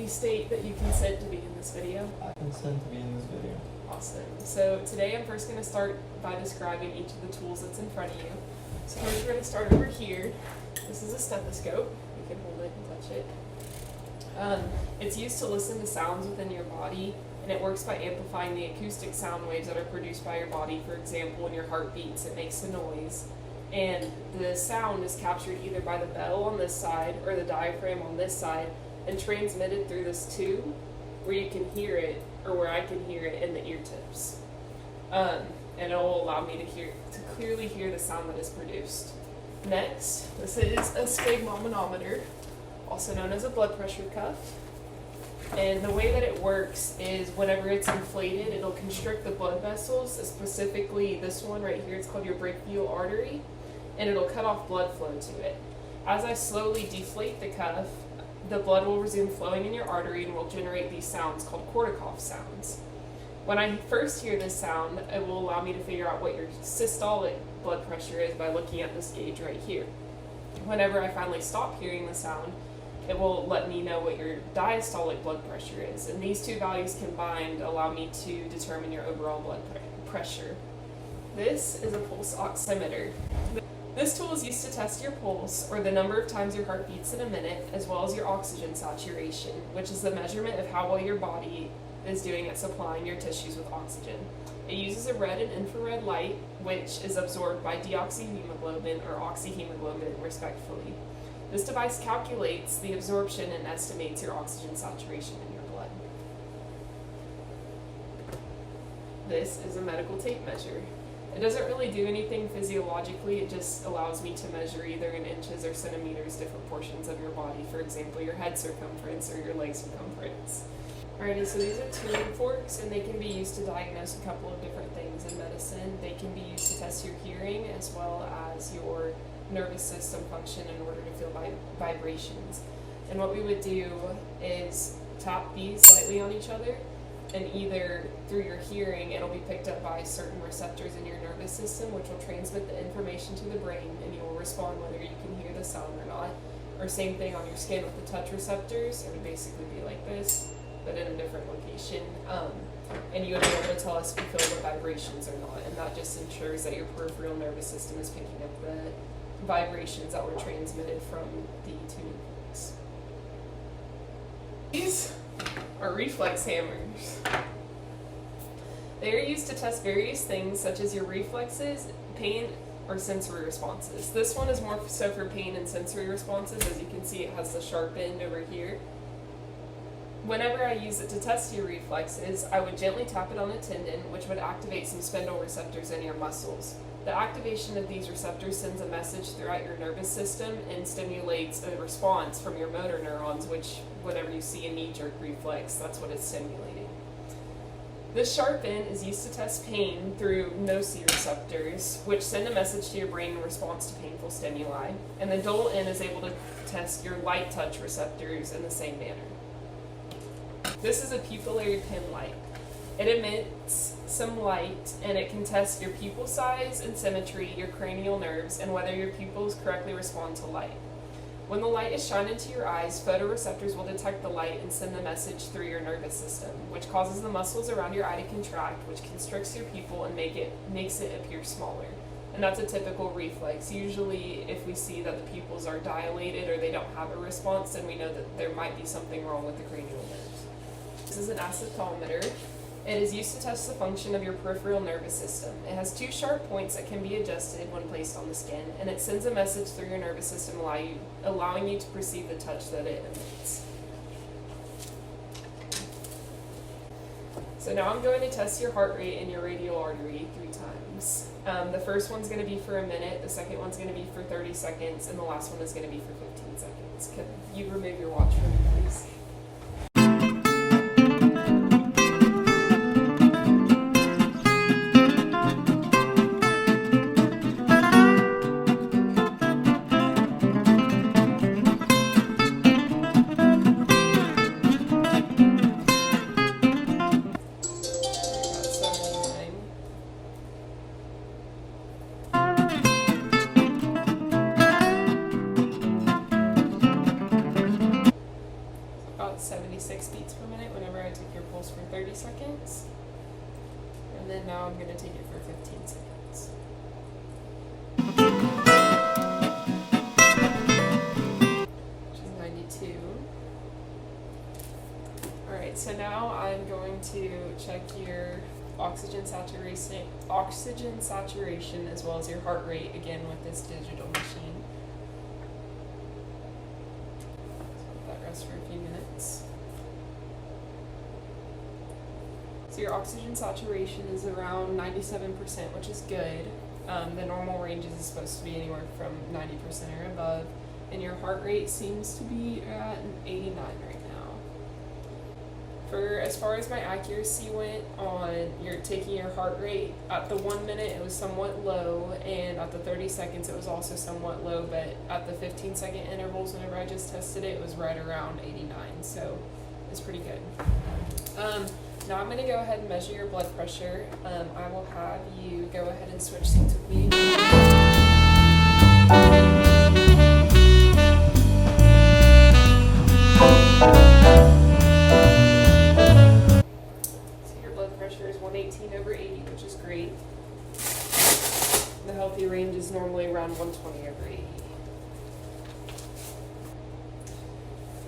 you state that you consent to be in this video? I consent to be in this video. Awesome. So today I'm first going to start by describing each of the tools that's in front of you. So first we're going to start over here. This is a stethoscope. You can hold it and touch it. It's used to listen to sounds within your body, and it works by amplifying the acoustic sound waves that are produced by your body. For example, when your heart beats, it makes a noise. And the sound is captured either by the bell on this side or the diaphragm on this side and transmitted through this tube where you can hear it, or where I can hear it in the ear tips. And it will allow me to clearly hear the sound that is produced. Next, this is a sphygmomanometer, also known as a blood pressure cuff. And the way that it works is whenever it's inflated, it'll constrict the blood vessels, specifically this one right here, it's called your brachial artery, and it'll cut off blood flow to it. As I slowly deflate the cuff, the blood will resume flowing in your artery and will generate these sounds called Korsakoff sounds. When I first hear this sound, it will allow me to figure out what your systolic blood pressure is by looking at this gauge right here. Whenever I finally stop hearing the sound, it will let me know what your diastolic blood pressure is. And these two values combined allow me to determine your overall blood pressure. This is a pulse oximeter. This tool is used to test your pulse, or the number of times your heart beats in a minute, as well as your oxygen saturation, which is the measurement of how well your body is doing at supplying your tissues with oxygen. It uses a red and infrared light, which is absorbed by deoxyhemoglobin or oxyhemoglobin, respectively. This device calculates the absorption and estimates your oxygen saturation in your blood. This is a medical tape measure. It doesn't really do anything physiologically, it just allows me to measure either in inches or centimeters different portions of your body, for example, your head circumference or your leg circumference. Alrighty, so these are tuning forks, and they can be used to diagnose a couple of different things in medicine. They can be used to test your hearing as well as your nervous system function in order to feel vibrations. And what we would do is tap these lightly on each other, and either through your hearing it'll be picked up by certain receptors in your nervous system, which will transmit the information to the brain, and you will respond whether you can hear the sound or not. Or same thing on your skin with the touch receptors. It would basically be like this, but in a different location. And you would be able to tell us if you feel the vibrations or not, and that just ensures that your peripheral nervous system is picking up the vibrations that were transmitted from the tuning forks. These are reflex hammers. They are used to test various things such as your reflexes, pain, or sensory responses. This one is more so for pain and sensory responses. As you can see, it has the sharp end over here. Whenever I use it to test your reflexes, I would gently tap it on a tendon, which would activate some spindle receptors in your muscles. The activation of these receptors sends a message throughout your nervous system and stimulates a response from your motor neurons, which whenever you see a knee-jerk reflex, that's what it's stimulating. This sharp end is used to test pain through nociceptors, which send a message to your brain in response to painful stimuli. And the dull end is able to test your light touch receptors in the same manner. This is a pupillary pin light. It emits some light, and it can test your pupil size and symmetry, your cranial nerves, and whether your pupils correctly respond to light. When the light is shined into your eyes, photoreceptors will detect the light and send the message through your nervous system, which causes the muscles around your eye to contract, which constricts your pupil and makes it appear smaller. And that's a typical reflex. Usually, if we see that the pupils are dilated or they don't have a response, then we know that there might be something wrong with the cranial nerves. This is an acetometer. It is used to test the function of your peripheral nervous system. It has two sharp points that can be adjusted when placed on the skin, and it sends a message through your nervous system allowing you to perceive the touch that it emits. So now I'm going to test your heart rate and your radial artery 3 times. The first one's going to be for a minute, the second one's going to be for 30 seconds, and the last one is going to be for 15 seconds. Can you remove your watch from me, please? about 76 beats per minute whenever I took your pulse for 30 seconds. And then now I'm going to take it for 15 seconds. Which is 92. Alright, so now I'm going to check your oxygen saturation as well as your heart rate again with this digital machine. So let that rest for a few minutes. So your oxygen saturation is around 97%, which is good. The normal range is supposed to be anywhere from 90% or above, and your heart rate seems to be at an 89 right now. For as far as my accuracy went on taking your heart rate, at the 1 minute it was somewhat low, and at the 30 seconds it was also somewhat low, but at the 15-second intervals whenever I just tested it, it was right around 89, so it's pretty good. Now I'm going to go ahead and measure your blood pressure. I will have you go ahead and switch seats with me. So your blood pressure is 118/80, which is great. The healthy range is normally around 120/80.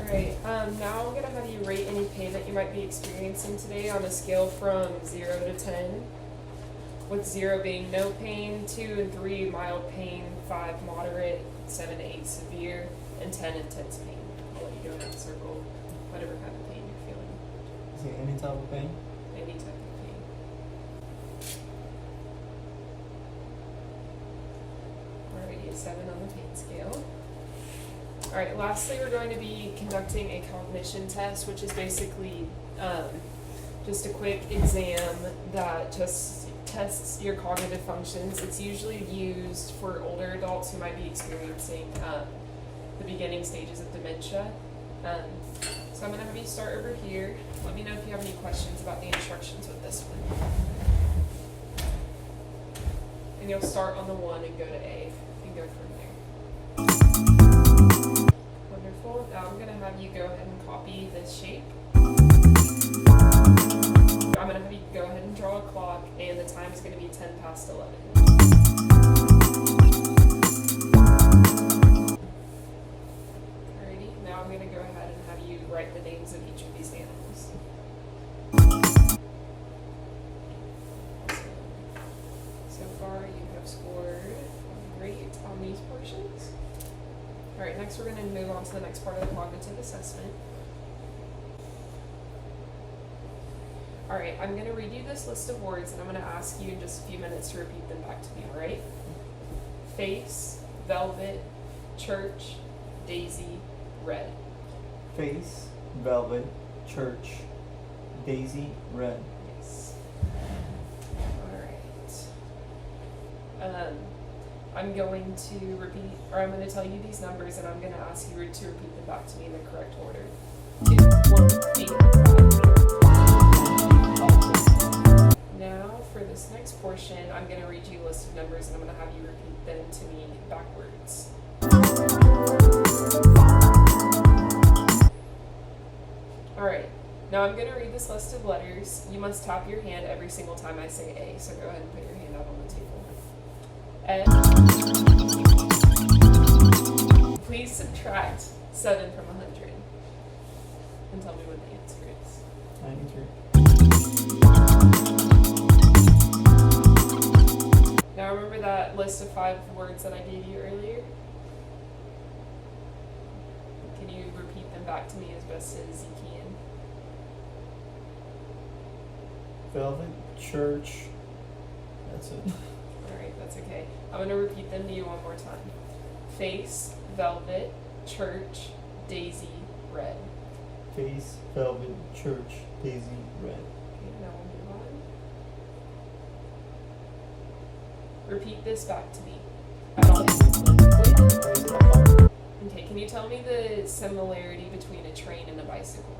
Alright, now I'm going to have you rate any pain that you might be experiencing today on a scale from 0 to 10. With 0 being no pain, 2 and 3 mild pain, 5 moderate, 7 to 8 severe, and 10 intense pain. I'll let you go in that circle, whatever kind of pain you're feeling. Is it any type of pain? Any type of pain. Alrighty, a 7 on the pain scale. Alright, lastly we're going to be conducting a cognition test, which is basically just a quick exam that just tests your cognitive functions. It's usually used for older adults who might be experiencing the beginning stages of dementia. So I'm going to have you start over here. Let me know if you have any questions about the instructions with this one. And you'll start on the 1 and go to A and go from there. Wonderful. Now I'm going to have you go ahead and copy this shape. I'm going to have you go ahead and draw a clock, and the time is going to be 10 past 11. Alrighty, now I'm going to go ahead and have you write the names of each of these animals. So far you have scored great on these portions. Alright, next we're going to move on to the next part of the cognitive assessment. Alright, I'm going to read you this list of words, and I'm going to ask you in just a few minutes to repeat them back to me, alright? Face, velvet, church, daisy, red. Face, velvet, church, daisy, red. Yes. Alright. I'm going to tell you these numbers, and I'm going to ask you to repeat them back to me in the correct order. 2, 1, 8, 5. Now, for this next portion, I'm going to read you a list of numbers, and I'm going to have you repeat them to me backwards. Alright, now I'm going to read this list of letters. You must tap your hand every single time I say A, so go ahead and put your hand out on the table. Please subtract 7 from 100 and tell me what the answer is. 93. Now remember that list of 5 words that I gave you earlier? Can you repeat them back to me as best as you can? Velvet, church, that's it. Alright, that's okay. I'm going to repeat them to you one more time. Face, velvet, church, daisy, red. Face, velvet, church, daisy, red. Okay, now we'll move on. Repeat this back to me. Okay, can you tell me the similarity between a train and a bicycle?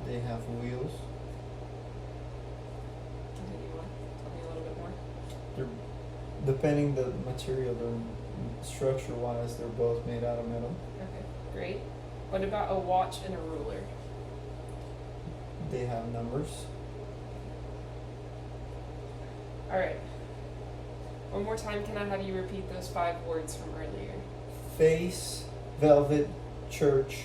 They have wheels. Continue on. Tell me a little bit more. They're, depending the material, they're structure-wise, they're both made out of metal. Okay, great. What about a watch and a ruler? They have numbers. Alright. One more time, can I have you repeat those 5 words from earlier? Face, velvet, church.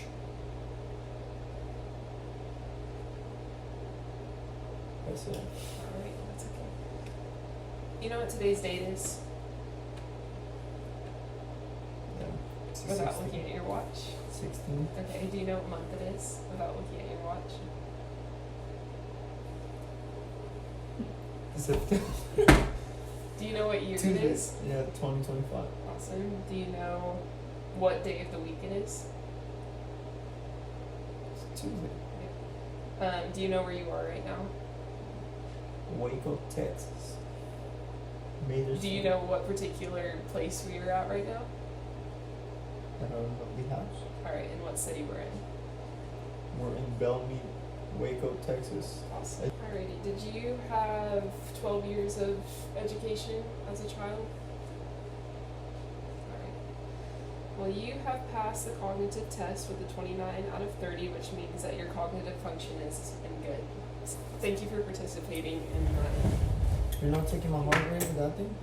That's it. Alright, that's okay. You know what today's date is? Yeah. It's Without 16. looking at your watch. 16. Okay, do you know what month it is? Without looking at your watch. September. Do you know what year it Tuesday. is? Yeah, 2025. Awesome. Do you know what day of the week it is? It's Tuesday. Do you know where you are right now? Waco, Texas. Major Do you know what particular place we are at right now? At our lovely house. Alright, and what city we're in? We're in Bellmead, Waco, Texas. Awesome. Alrighty, did you have 12 years of education as a child? Alright. Well, you have passed the cognitive test with a 29 out of 30, which means that your cognitive function is in good. Thank you for participating in that. You're not taking my heart rate with that thing?